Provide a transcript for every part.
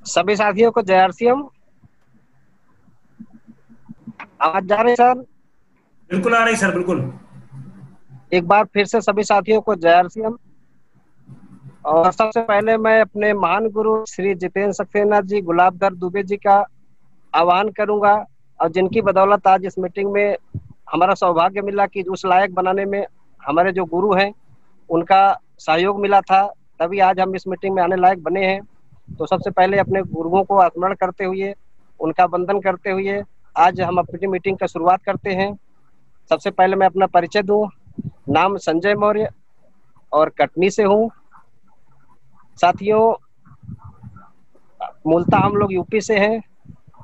सभी साथियों को जय आरसीएम। आवाज जा रही है सर? बिल्कुल आ रही सर, बिल्कुल। एक बार फिर से सभी साथियों को जय आरसीएम। और सबसे पहले मैं अपने महान गुरु श्री जितेंद्र सक्सेना जी, गुलाबधर दुबे जी का आह्वान करूंगा, और जिनकी बदौलत आज इस मीटिंग में हमारा सौभाग्य मिला कि उस लायक बनाने में हमारे जो गुरु हैं उनका सहयोग मिला था, तभी आज हम इस मीटिंग में आने लायक बने हैं। तो सबसे पहले अपने गुरुओं को स्मरण करते हुए, उनका वंदन करते हुए आज हम अपनी मीटिंग का शुरुआत करते हैं। सबसे पहले मैं अपना परिचय दूं। नाम संजय मौर्य और कटनी से हूं। साथियों, मूलतः हम लोग यूपी से हैं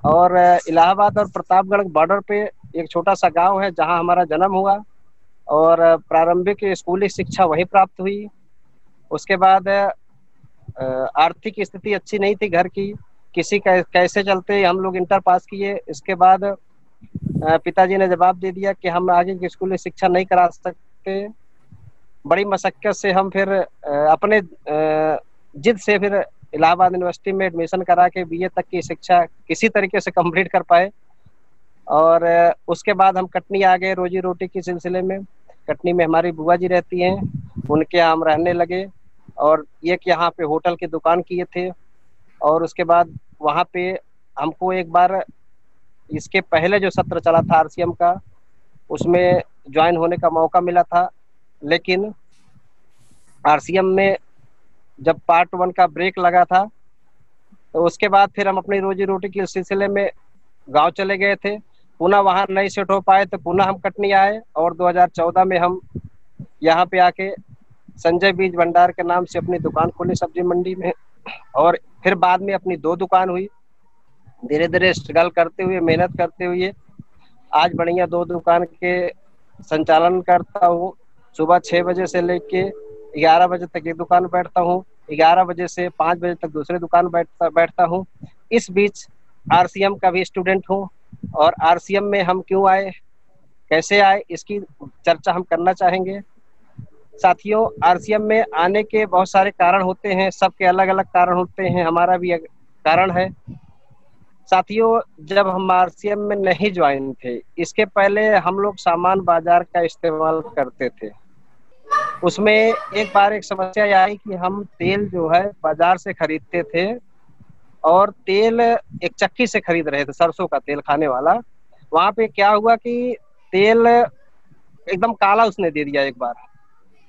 और इलाहाबाद और प्रतापगढ़ बॉर्डर पे एक छोटा सा गांव है जहां हमारा जन्म हुआ और प्रारंभिक स्कूली शिक्षा वहीं प्राप्त हुई। उसके बाद आर्थिक स्थिति अच्छी नहीं थी घर की, किसी का कैसे चलते हम लोग इंटर पास किए। इसके बाद पिताजी ने जवाब दे दिया कि हम आगे की स्कूली शिक्षा नहीं करा सकते। बड़ी मशक्कत से हम फिर अपने जिद से फिर इलाहाबाद यूनिवर्सिटी में एडमिशन करा के बीए तक की शिक्षा किसी तरीके से कंप्लीट कर पाए। और उसके बाद हम कटनी आ गए रोजी रोटी के सिलसिले में। कटनी में हमारी बुआ जी रहती हैं, उनके यहाँ हम रहने लगे और एक यहाँ पे होटल की दुकान किए थे। और उसके बाद वहाँ पे हमको एक बार इसके पहले जो सत्र चला था आरसीएम का, उसमें ज्वाइन होने का मौका मिला था। लेकिन आरसीएम में जब पार्ट 1 का ब्रेक लगा था तो उसके बाद फिर हम अपनी रोजी रोटी के सिलसिले में गांव चले गए थे। पुनः वहां नहीं सेट हो पाए तो पुनः हम कटनी आए और 2014 में हम यहाँ पे आके संजय बीज भंडार के नाम से अपनी दुकान खोली सब्जी मंडी में। और फिर बाद में अपनी 2 दुकान हुई। धीरे धीरे स्ट्रगल करते हुए, मेहनत करते हुए आज बढ़िया 2 दुकान के संचालन करता हूँ। सुबह 6 बजे से लेके 11 बजे तक एक दुकान बैठता हूँ, 11 बजे से 5 बजे तक दूसरे दुकान बैठता हूँ। इस बीच आरसीएम का भी स्टूडेंट हूँ और आरसीएम में हम क्यों आए, कैसे आए, इसकी चर्चा हम करना चाहेंगे। साथियों, आरसीएम में आने के बहुत सारे कारण होते हैं, सबके अलग अलग कारण होते हैं, हमारा भी एक कारण है। साथियों, जब हम आरसीएम में नहीं ज्वाइन थे, इसके पहले हम लोग सामान बाजार का इस्तेमाल करते थे। उसमें एक बार एक समस्या आई कि हम तेल जो है बाजार से खरीदते थे और तेल एक चक्की से खरीद रहे थे, सरसों का तेल खाने वाला। वहां पे क्या हुआ कि तेल एकदम काला उसने दे दिया एक बार।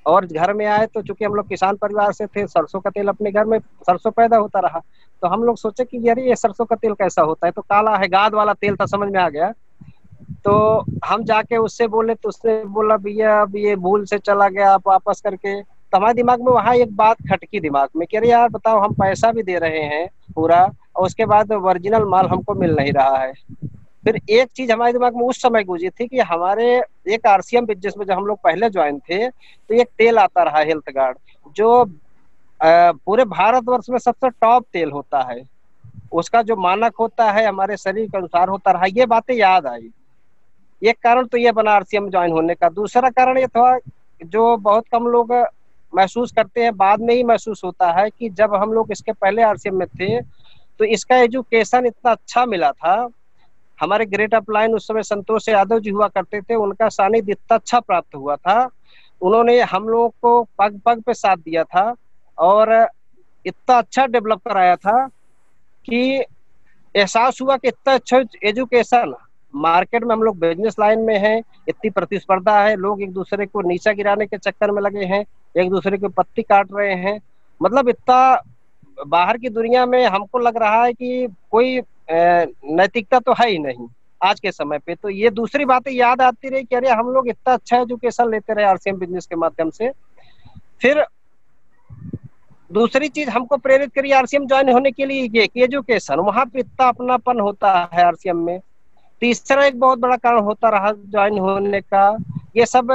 और घर में आए तो चूंकि हम लोग किसान परिवार से थे, सरसों का तेल अपने घर में सरसों पैदा होता रहा, तो हम लोग सोचे कि यार ये सरसों का तेल कैसा होता है, तो काला है, गाद वाला तेल था, समझ में आ गया। तो हम जाके उससे बोले तो उसने बोला भैया अब ये भूल से चला गया, आप वापस करके। तो हमारे दिमाग में वहां एक बात खटकी दिमाग में कि अरे यार बताओ, हम पैसा भी दे रहे हैं पूरा और उसके बाद ओरिजिनल माल हमको मिल नहीं रहा है। फिर एक चीज हमारे दिमाग में उस समय गूंजी थी कि हमारे एक आरसीएम बिजनेस में जब हम लोग पहले ज्वाइन थे तो एक तेल आता रहा हेल्थ गार्ड, जो पूरे भारतवर्ष में सबसे टॉप तेल होता है। उसका जो मानक होता है हमारे शरीर के अनुसार होता रहा। ये बातें याद आई। एक कारण तो ये बना आरसीएम ज्वाइन होने का। दूसरा कारण ये था जो बहुत कम लोग महसूस करते हैं, बाद में ही महसूस होता है कि जब हम लोग इसके पहले आरसीएम में थे तो इसका एजुकेशन इतना अच्छा मिला था। हमारे ग्रेट अपलाइन उस समय संतोष यादव जी हुआ करते थे, उनका सानिध्य इतना अच्छा प्राप्त हुआ था। उन्होंने हम लोगों को पग पग पे साथ दिया था और इतना अच्छा डेवलप कराया था कि एहसास हुआ कि इतना अच्छा एजुकेशन मार्केट में, हम लोग बिजनेस लाइन में हैं, इतनी प्रतिस्पर्धा है, लोग एक दूसरे को नीचा गिराने के चक्कर में लगे हैं, एक दूसरे की पत्ती काट रहे हैं। मतलब इतना बाहर की दुनिया में हमको लग रहा है कि कोई नैतिकता तो है ही नहीं आज के समय पे। तो ये दूसरी बातें याद आती रही कि अरे हम लोग इतना अच्छा एजुकेशन लेते रहे आरसीएम बिजनेस के माध्यम से। फिर दूसरी चीज हमको प्रेरित करी आरसीएम ज्वाइन होने के लिए ये कि एजुकेशन, वहां पे इतना अपनापन होता है आरसीएम में। तीसरा एक बहुत बड़ा कारण होता रहा ज्वाइन होने का, ये सब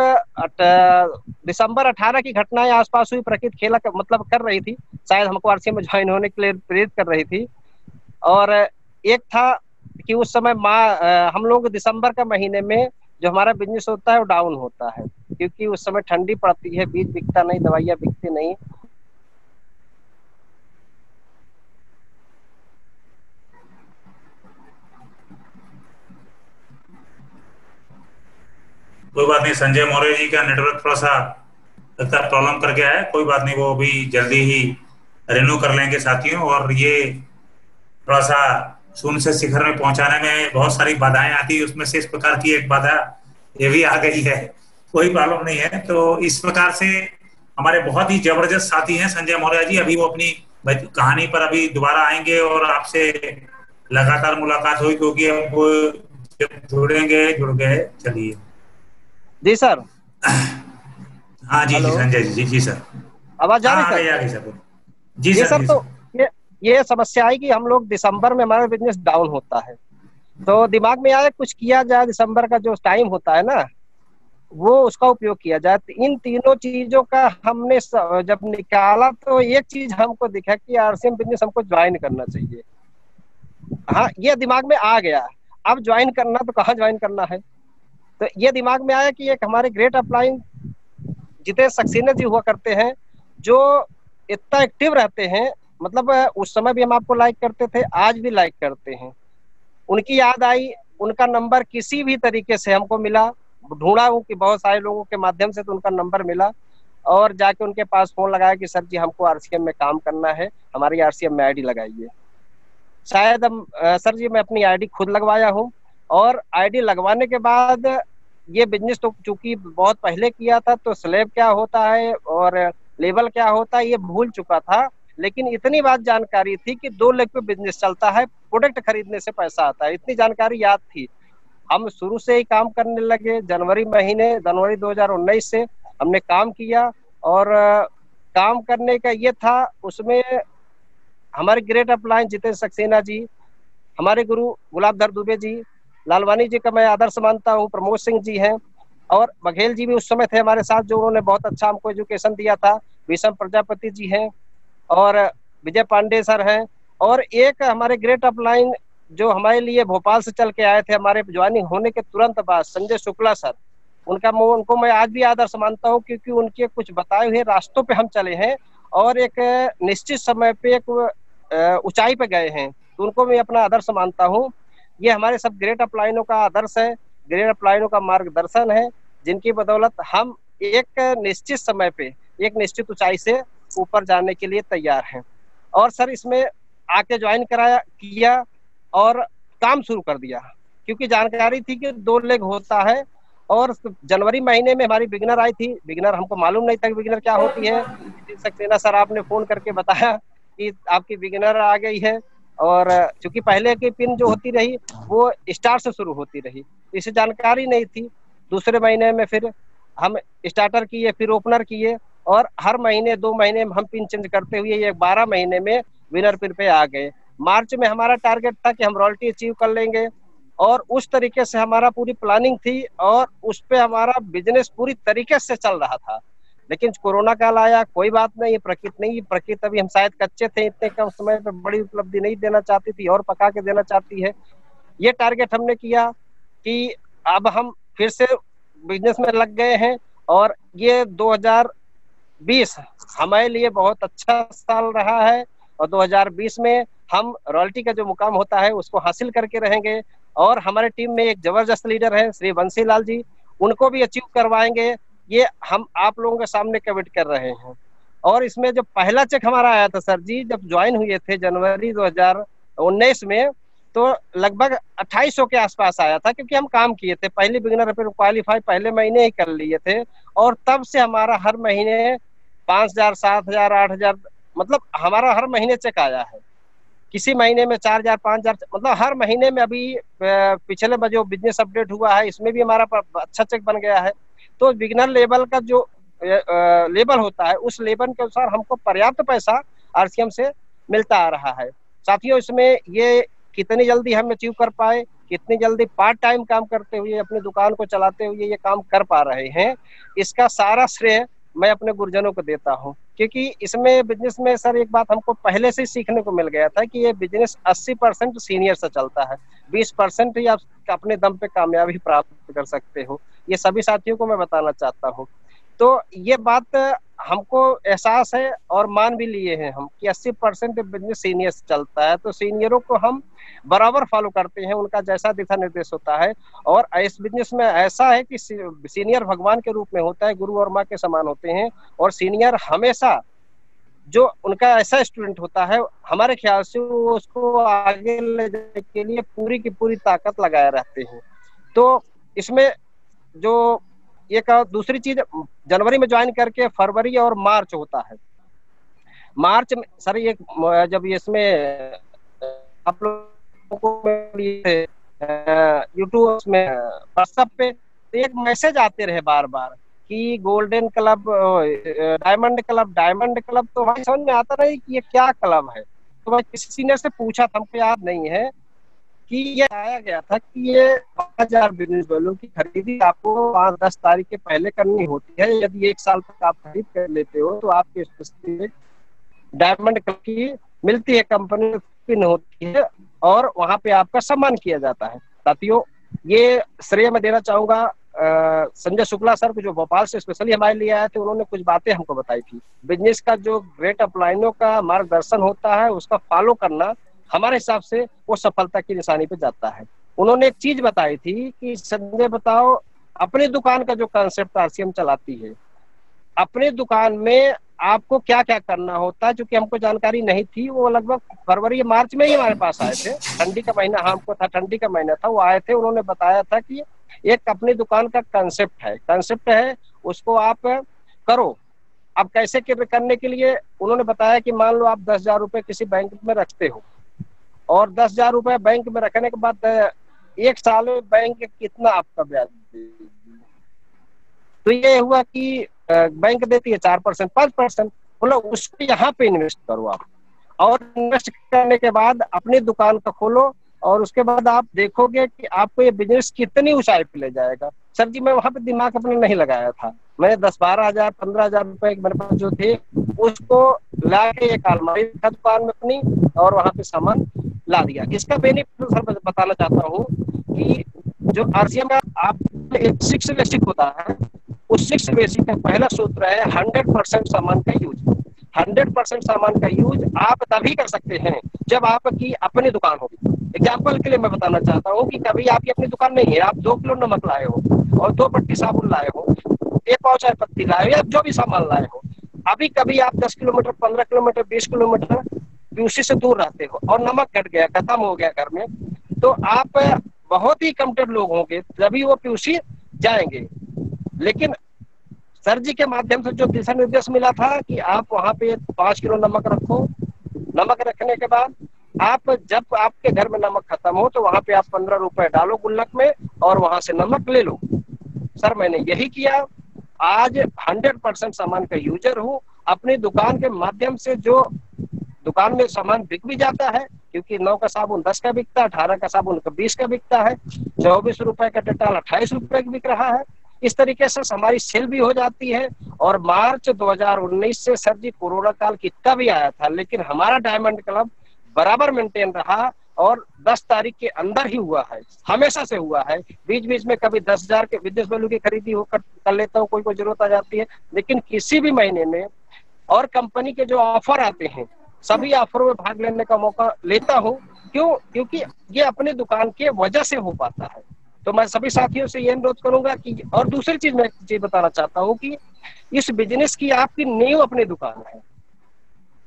दिसंबर 18 की घटनाएं आसपास हुई, प्रकृति खेला मतलब कर रही थी, शायद हमको आरसीएम में ज्वाइन होने के लिए प्रेरित कर रही थी। और एक था कि उस समय हम लोग दिसंबर का महीने में जो हमारा बिजनेस होता है वो डाउन होता है, क्योंकि उस समय ठंडी पड़ती है, बीज बिकता नहीं, दवाइयाँ बिकती नहीं। कोई बात नहीं, संजय मौर्य जी का नेटवर्क थोड़ा सा लगता है प्रॉब्लम कर गया है। कोई बात नहीं, वो भी जल्दी ही रिन्यू कर लेंगे साथियों। और ये थोड़ा सा शून्य से शिखर में पहुंचाने में बहुत सारी बाधाएं आती है, उसमें से इस प्रकार की एक बाधा ये भी आ गई है। कोई प्रॉब्लम नहीं है। तो इस प्रकार से हमारे बहुत ही जबरदस्त साथी हैं संजय मौर्य जी। अभी वो अपनी कहानी पर अभी दोबारा आएंगे और आपसे लगातार मुलाकात हुई, क्योंकि अब वो जब जुड़ गए। चलिए। जी सर। हाँ जी जी, हेलो, संजय जी जी सर। आवाज आ हाँ रही सर? आ गई सर। जी जी सर सर, जी तो सर। ये ये समस्या आई कि हम लोग दिसंबर में हमारा बिजनेस डाउन होता है, तो दिमाग में आया कुछ किया जाए, दिसंबर का जो टाइम होता है ना, वो उसका उपयोग किया जाए। तो इन तीनों चीजों का हमने जब निकाला तो एक चीज हमको दिखा कि आरसीएम बिजनेस हमको ज्वाइन करना चाहिए। हाँ, ये दिमाग में आ गया। अब ज्वाइन करना तो कहाँ ज्वाइन करना है, तो ये दिमाग में आया कि एक हमारे ग्रेट अपलाइन जितेंद्र सक्सेना जी हुआ करते हैं, जो इतना एक्टिव रहते हैं, मतलब उस समय भी हम आपको लाइक करते थे, आज भी लाइक करते हैं। उनकी याद आई, उनका नंबर किसी भी तरीके से हमको मिला, ढूंढा हूँ कि बहुत सारे लोगों के माध्यम से, तो उनका नंबर मिला और जाके उनके पास फोन लगाया कि सर जी हमको आरसीएम में काम करना है, हमारी आरसीएम में आईडी लगाइए। शायद हम सर जी मैं अपनी आईडी खुद लगवाया हूँ, और आईडी लगवाने के बाद ये बिजनेस तो चूंकि बहुत पहले किया था, तो स्लैब क्या होता है और लेवल क्या होता है ये भूल चुका था। लेकिन इतनी बात जानकारी थी कि 2 लेग पे बिजनेस चलता है, प्रोडक्ट खरीदने से पैसा आता है, इतनी जानकारी याद थी। हम शुरू से ही काम करने लगे। जनवरी 2019 से हमने काम किया, और काम करने का ये था, उसमें हमारे ग्रेट अपलाइन जितेंद्र सक्सेना जी, हमारे गुरु गुलाबधर दुबे जी, लालवानी जी का मैं आदर्श मानता हूँ, प्रमोद सिंह जी हैं, और बघेल जी भी उस समय थे हमारे साथ, जो उन्होंने बहुत अच्छा हमको एजुकेशन दिया था। विषम प्रजापति जी हैं, और विजय पांडे सर हैं, और एक हमारे ग्रेट अपलाइन जो हमारे लिए भोपाल से चल के आए थे हमारे ज्वाइनिंग होने के तुरंत बाद, संजय शुक्ला सर। उनको मैं आज भी आदर्श मानता हूँ, क्योंकि उनके कुछ बताए हुए रास्तों पे हम चले हैं, और एक निश्चित समय पे एक ऊंचाई पे गए हैं, तो उनको मैं अपना आदर्श मानता हूँ। ये हमारे सब ग्रेट अपलाइनों का आदर्श है, ग्रेट अपलाइनों का मार्गदर्शन है, जिनकी बदौलत हम एक निश्चित समय पे एक निश्चित ऊंचाई से ऊपर जाने के लिए तैयार हैं। और सर इसमें आके ज्वाइन कराया किया और काम शुरू कर दिया, क्योंकि जानकारी थी कि 2 लेग होता है। और जनवरी महीने में हमारी बिगनर आई थी, बिगनर हमको मालूम नहीं था कि बिगनर क्या होती है। सक्सेना सर आपने फोन करके बताया कि आपकी बिगनर आ गई है, और चूंकि पहले की पिन जो होती रही वो स्टार से शुरू होती रही, इसे जानकारी नहीं थी। दूसरे महीने में फिर हम स्टार्टर किए, फिर ओपनर किए, और हर महीने 2 महीने में हम पिन चेंज करते हुए ये 12 महीने में विनर पिन पे आ गए। मार्च में हमारा टारगेट था कि हम रॉयल्टी अचीव कर लेंगे, और उस तरीके से हमारा पूरी प्लानिंग थी, और उस पे हमारा बिजनेस पूरी तरीके से चल रहा था। लेकिन कोरोना काल आया, कोई बात नहीं, प्रकृति नहीं, प्रकृति अभी हम शायद कच्चे थे, इतने कम समय पे बड़ी उपलब्धि नहीं देना चाहती थी, और पका के देना चाहती है। ये टारगेट हमने किया कि अब हम फिर से बिजनेस में लग गए हैं, और ये 2020 हमारे लिए बहुत अच्छा साल रहा है, और 2020 में हम रॉयल्टी का जो मुकाम होता है उसको हासिल करके रहेंगे। और हमारे टीम में एक जबरदस्त लीडर है श्री बंसी लाल जी, उनको भी अचीव करवाएंगे, ये हम आप लोगों के सामने कमिट कर रहे हैं। और इसमें जो पहला चेक हमारा आया था सर जी, जब ज्वाइन हुए थे जनवरी 2019 में, तो लगभग 2800 के आसपास आया था, क्योंकि हम काम किए थे, पहले बिगिनर पे क्वालिफाई पहले महीने ही कर लिए थे। और तब से हमारा हर महीने 5000, 7000, 8000, मतलब हमारा हर महीने चेक आया है। किसी महीने में 4000, 5000, मतलब हर महीने में। अभी पिछले में जो बिजनेस अपडेट हुआ है इसमें भी हमारा अच्छा चेक बन गया है। तो बिगिनर लेवल का जो लेवल होता है, उस लेवल के अनुसार हमको पर्याप्त पैसा आरसीएम से मिलता आ रहा है। साथियों, इसमें ये कितनी जल्दी हम अचीव कर पाए, कितनी जल्दी पार्ट टाइम काम करते हुए अपनी दुकान को चलाते हुए ये काम कर पा रहे हैं, इसका सारा श्रेय मैं अपने गुरुजनों को देता हूँ। क्योंकि इसमें बिजनेस में सर एक बात हमको पहले से ही सीखने को मिल गया था कि ये बिजनेस 80% सीनियर से चलता है, 20% ही आप अपने दम पे कामयाबी प्राप्त कर सकते हो। ये सभी साथियों को मैं बताना चाहता हूँ। तो ये बात हमको एहसास है और मान भी लिए हैं हम कि 80% बिजनेस सीनियर से चलता है, तो सीनियरों को हम बराबर फॉलो करते हैं, उनका जैसा दिशा निर्देश होता है। और इस बिजनेस में ऐसा है कि सीनियर भगवान के रूप में होता है, गुरु और माँ के समान होते हैं। और सीनियर हमेशा जो उनका ऐसा स्टूडेंट होता है, हमारे ख्याल से वो उसको आगे ले जाने के लिए पूरी की पूरी ताकत लगाए रहते हैं। तो इसमें जो एक दूसरी चीज, जनवरी में ज्वाइन करके फरवरी और मार्च होता है। मार्च में सर एक जब इसमें आप लोगों को यूट्यूब में व्हाट्सएप पे तो एक मैसेज आते रहे बार बार कि golden club, diamond club, diamond club. तो हमारी समझ में आता नहीं कि ये क्या क्लब है। तो मैं किसी सीनियर से पूछा था, हमको याद नहीं है, कि ये आया गया था कि ये 5000 बिजनेस वैल्यू की खरीदी आपको 5-10 तारीख के पहले करनी होती है। यदि 1 साल तक आप खरीद कर लेते हो तो आपके डायमंड क्लब की मिलती है, कंपनी पिन होती है और वहां पे आपका सम्मान किया जाता है। साथियों, ये श्रेय मैं देना चाहूंगा संजय शुक्ला सर को, जो भोपाल से स्पेशली हमारे लिए आए थे। उन्होंने कुछ बातें हमको बताई थी। बिजनेस का जो ग्रेट अपलाइनों का मार्गदर्शन होता है, उसका फॉलो करना हमारे हिसाब से वो सफलता की निशानी पे जाता है। उन्होंने एक चीज बताई थी कि संजय बताओ, अपनी दुकान का जो कंसेप्ट आरसीएम चलाती है, अपने दुकान में आपको क्या क्या करना होता है, क्योंकि हमको जानकारी नहीं थी। वो लगभग फरवरी मार्च में ही हमारे पास आए थे, ठंडी का महीना हमको था, ठंडी का महीना था, वो आए थे। उन्होंने बताया था कि एक अपनी दुकान का कंसेप्ट है, उसको आप करो। अब कैसे करने के लिए उन्होंने बताया कि मान लो आप 10,000 रुपए किसी बैंक में रखते हो और 10,000 रुपए बैंक में रखने के बाद 1 साल में बैंक कितना आपका ब्याज देगी। तो ये हुआ कि बैंक देती है 4%, 5%। बोलो उसको यहाँ पे इन्वेस्ट करो आप, और इन्वेस्ट करने के बाद अपनी दुकान का खोलो और उसके बाद आप देखोगे कि आपको ये बिजनेस कितनी ऊंचाई पे ले जाएगा। सर जी, मैं वहां पे दिमाग अपने नहीं लगाया था। मैंने 10-12 हजार 15 हजार रुपए मेरे पास जो थे, उसको ला के एक अलमारी रखा दुकान में अपनी और वहां पे सामान ला दिया। इसका बेनिफिट सर बताना चाहता हूँ कि जो आरसीएम में आप एक 6 बेसिक होता है, उस 6 बेसिक का पहला सूत्र है 100% सामान का यूज। 100% सामान का यूज आप तभी कर सकते हैं जब आपकी अपनी दुकान होगी। एग्जाम्पल के लिए मैं बताना चाहता हूँ कि कभी आपकी अपनी दुकान नहीं है, आप 2 किलो नमक लाए हो और 2 पट्टी साबुन लाए हो, 1 पाव चाय पत्ती लाए हो, या जो भी सामान लाए हो। अभी कभी आप 10 किलोमीटर, 15 किलोमीटर, 20 किलोमीटर पीयूसी से दूर रहते हो और नमक घट गया, खत्म हो गया घर में, तो आप बहुत ही कमटेड लोग होंगे तभी वो पीयूसी जाएंगे। लेकिन सर जी के माध्यम से जो दिशा निर्देश मिला था कि आप वहां पे 5 किलो नमक रखो। नमक रखने के बाद आप जब आपके घर में नमक खत्म हो तो वहां पे आप 15 रुपए डालो गुल्लक में और वहां से नमक ले लो। सर मैंने यही किया। आज 100% सामान का यूजर हूँ। अपनी दुकान के माध्यम से जो दुकान में सामान बिक भी जाता है, क्योंकि 9 का साबुन 10 का बिकता है, 18 का साबुन 20 का बिकता है, 24 रुपए का डेटॉल 28 रुपए का बिक रहा है। इस तरीके से हमारी सेल भी हो जाती है। और मार्च 2019 से सर जी कोरोना काल कितना भी आया था, लेकिन हमारा डायमंड क्लब बराबर मेंटेन रहा और 10 तारीख के अंदर ही हुआ है, हमेशा से हुआ है। बीच बीच में कभी 10,000 के बिजनेस वैल्यू की खरीदी होकर कर लेता हूँ, कोई जरूरत आ जाती है, लेकिन किसी भी महीने में और कंपनी के जो ऑफर आते हैं सभी ऑफरों में भाग लेने का मौका लेता हूँ। क्यों? क्योंकि ये अपनी दुकान के वजह से हो पाता है। तो मैं सभी साथियों से ये अनुरोध करूंगा कि, और दूसरी चीज मैं चीज बताना चाहता हूँ कि इस बिजनेस की आपकी नींव अपनी दुकान है।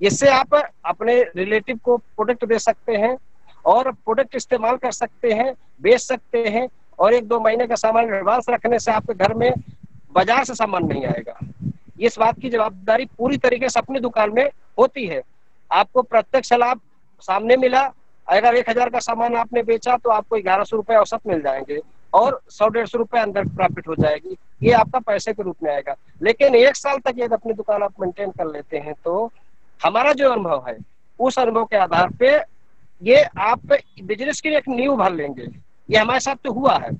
इससे आप अपने रिलेटिव को प्रोडक्ट दे सकते हैं और प्रोडक्ट इस्तेमाल कर सकते हैं, बेच सकते हैं, और 1-2 महीने का सामान एडवांस रखने से आपके घर में बाजार से सामान नहीं आएगा। इस बात की जवाबदारी पूरी तरीके से अपनी दुकान में होती है। आपको प्रत्यक्ष लाभ सामने मिला। अगर 1,000 का सामान आपने बेचा तो आपको 1100 रुपए औसत मिल जाएंगे और 100-150 रुपए अंदर प्रॉफिट हो जाएगी। ये आपका पैसे के रूप में आएगा। लेकिन 1 साल तक यदि अपनी दुकान आप मेंटेन कर लेते हैं तो हमारा जो अनुभव है, उस अनुभव के आधार पे ये आप बिजनेस की एक नींव भर लेंगे। ये हमारे साथ तो हुआ है।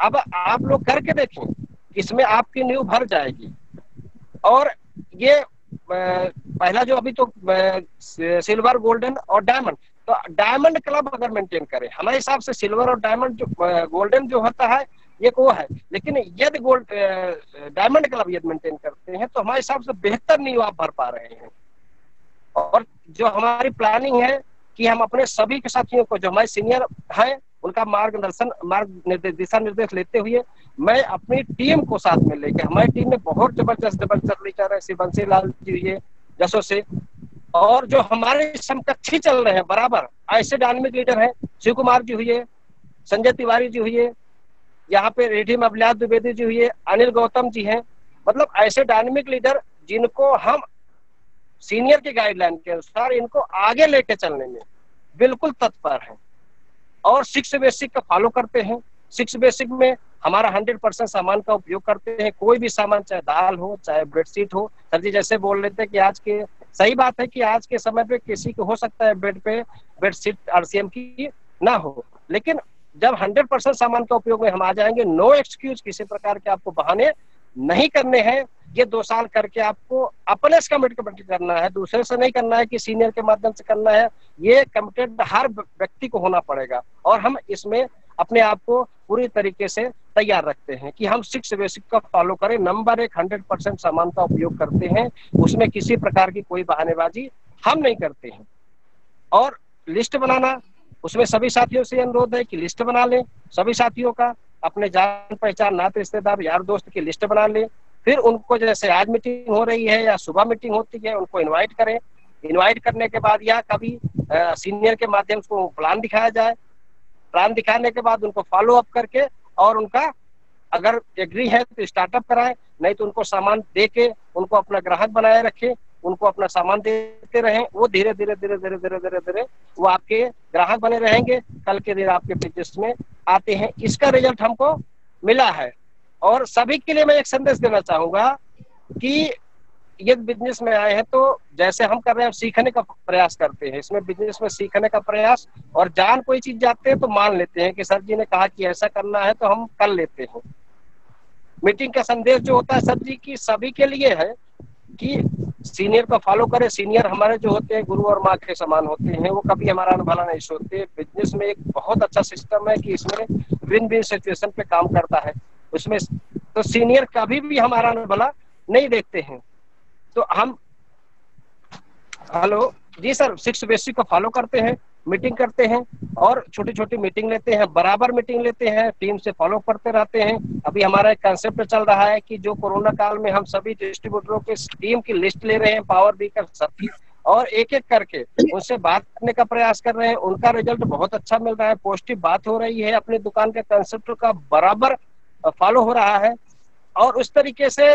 अब आप लोग करके देखें, इसमें आपकी नींव भर जाएगी। और ये पहला जो अभी तो सिल्वर, गोल्डन और डायमंड, तो डायमंड क्लब अगर मेंटेन करें, हमारे हिसाब से सिल्वर और डायमंड जो गोल्डन जो होता है, एक वो है। लेकिन यदि गोल्ड डायमंड क्लब यदि मेंटेन करते हैं तो हमारे हिसाब से बेहतर नींव आप भर पा रहे हैं। और जो हमारी प्लानिंग है कि हम अपने सभी के साथियों को, जो हमारे सीनियर हैं, उनका दिशा निर्देश लेते हुए मैं अपनी टीम को साथ में लेकर, हमारी टीम में बहुत जबरदस्त लीडर है, श्री बंसी लाल जी हुए जसों से, और जो हमारे समकक्षी चल रहे हैं बराबर ऐसे डायनामिक लीडर हैं, शिव कुमार जी हुए, संजय तिवारी जी हुए, यहाँ पे रेड्डी अभिलाष द्विवेदी जी हुए, अनिल गौतम जी हैं। मतलब ऐसे डायनामिक लीडर जिनको हम सीनियर की गाइडलाइन के अनुसार इनको आगे लेके चलने में बिल्कुल तत्पर हैं और 6 बेसिक का फॉलो करते हैं। 6 बेसिक में हमारा 100% सामान का उपयोग करते हैं, कोई भी सामान, चाहे दाल हो चाहे बेडशीट हो। सर जी जैसे बोल रहे थे कि आज के, सही बात है कि आज के समय पे किसी को हो सकता है बेड पे बेडशीट आरसीएम की ना हो, लेकिन जब 100% सामान का उपयोग में हम आ जाएंगे, नो एक्सक्यूज, किसी प्रकार के आपको बहाने नहीं करने हैं। ये 2 साल करके आपको अपने से कमिटमेंट करना है, दूसरे से नहीं करना है कि सीनियर के माध्यम से करना है। ये कमिटेड हर व्यक्ति को होना पड़ेगा और हम इसमें अपने आप को पूरी तरीके से तैयार रखते हैं कि हम 6 बेसिक का फॉलो करें। नंबर 1, 100% सामान का उपयोग करते हैं, उसमें किसी प्रकार की कोई बहानेबाजी हम नहीं करते हैं। और लिस्ट बनाना, उसमें सभी साथियों से अनुरोध है कि लिस्ट बना लें, सभी साथियों का, अपने जान पहचान नाते रिश्तेदार यार दोस्त की लिस्ट बना लें। फिर उनको, जैसे आज मीटिंग हो रही है या सुबह मीटिंग होती है, उनको इनवाइट करें। इनवाइट करने के बाद या कभी सीनियर के माध्यम से प्लान दिखाया जाए, प्लान दिखाने के बाद उनको फॉलो अप करके और उनका अगर एग्री है तो स्टार्टअप कराएं, नहीं तो उनको सामान दे के उनको अपना ग्राहक बनाए रखें, उनको अपना सामान देते रहें। वो धीरे धीरे वो आपके ग्राहक बने रहेंगे, कल के दिन आपके बिजनेस में आते हैं। इसका रिजल्ट हमको मिला है। और सभी के लिए मैं एक संदेश देना चाहूंगा कि ये बिजनेस में आए हैं तो जैसे हम कर रहे हैं, सीखने का प्रयास करते हैं। इसमें बिजनेस में सीखने का प्रयास, और जान कोई चीज जाते हैं तो मान लेते हैं कि सर जी ने कहा कि ऐसा करना है तो हम कर लेते हैं। मीटिंग का संदेश जो होता है सर जी की सभी के लिए है कि सीनियर को फॉलो करें। सीनियर हमारे जो होते हैं गुरु और माँ के समान होते हैं, वो कभी हमारा अनभला नहीं सोचते। बिजनेस में एक बहुत अच्छा सिस्टम है कि इसमें विन विन सिचुएशन पे काम करता है। उसमें तो सीनियर कभी भी हमारा अनभला नहीं देखते हैं। तो हम, हेलो जी सर, 6 बेसिक को फॉलो करते हैं, मीटिंग करते हैं और छोटी छोटी मीटिंग लेते हैं, बराबर मीटिंग लेते हैं, टीम से फॉलो करते रहते हैं। अभी हमारा एक कंसेप्ट चल रहा है कि जो कोरोना काल में हम सभी डिस्ट्रीब्यूटरों के टीम की लिस्ट ले रहे हैं, पावर बीकर सबकी, और एक एक करके उनसे बात करने का प्रयास कर रहे हैं। उनका रिजल्ट बहुत अच्छा मिल रहा है, पॉजिटिव बात हो रही है, अपनी दुकान के कंसेप्ट का बराबर फॉलो हो रहा है। और उस तरीके से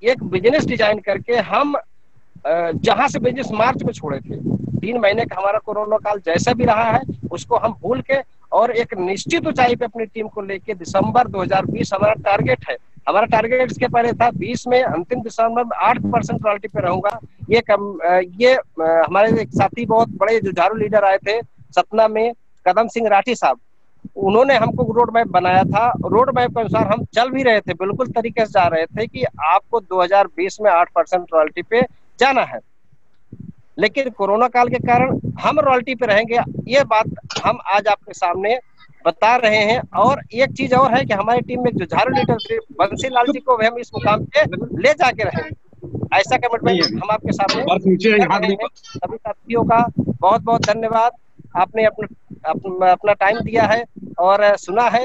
एक बिजनेस डिजाइन करके हम जहां से बिजनेस मार्च में छोड़े थे, 3 महीने का हमारा कोरोना काल जैसा भी रहा है उसको हम भूल के और एक निश्चित ऊंचाई पे अपनी टीम को लेके दिसंबर 2020 हमारा टारगेट है। हमारा टारगेट इसके पहले था 20 में, अंतिम दिसंबर में 8% रॉयल्टी पे रहूंगा। ये हमारे एक साथी बहुत बड़े जुझारू लीडर आए थे सतना में, कदम सिंह राठी साहब, उन्होंने हमको रोड मैप बनाया था। रोड मैप के अनुसार हम चल भी रहे थे, बिल्कुल तरीके से जा रहे थे कि आपको 2020 में 8% रॉयल्टी पे जाना है। लेकिन कोरोना काल के कारण हम रॉयल्टी पे रहेंगे, ये बात हम आज आपके सामने बता रहे हैं। और एक चीज और है कि हमारी टीम में जो झारू लीडर बंसी लाल जी को भी हम इस मुकाम पे ले जाके रहेंगे, ऐसा कमिटमेंट हम आपके सामने कर रहे हैं। सभी साथियों का बहुत बहुत धन्यवाद, आपने अपना टाइम दिया है और सुना है।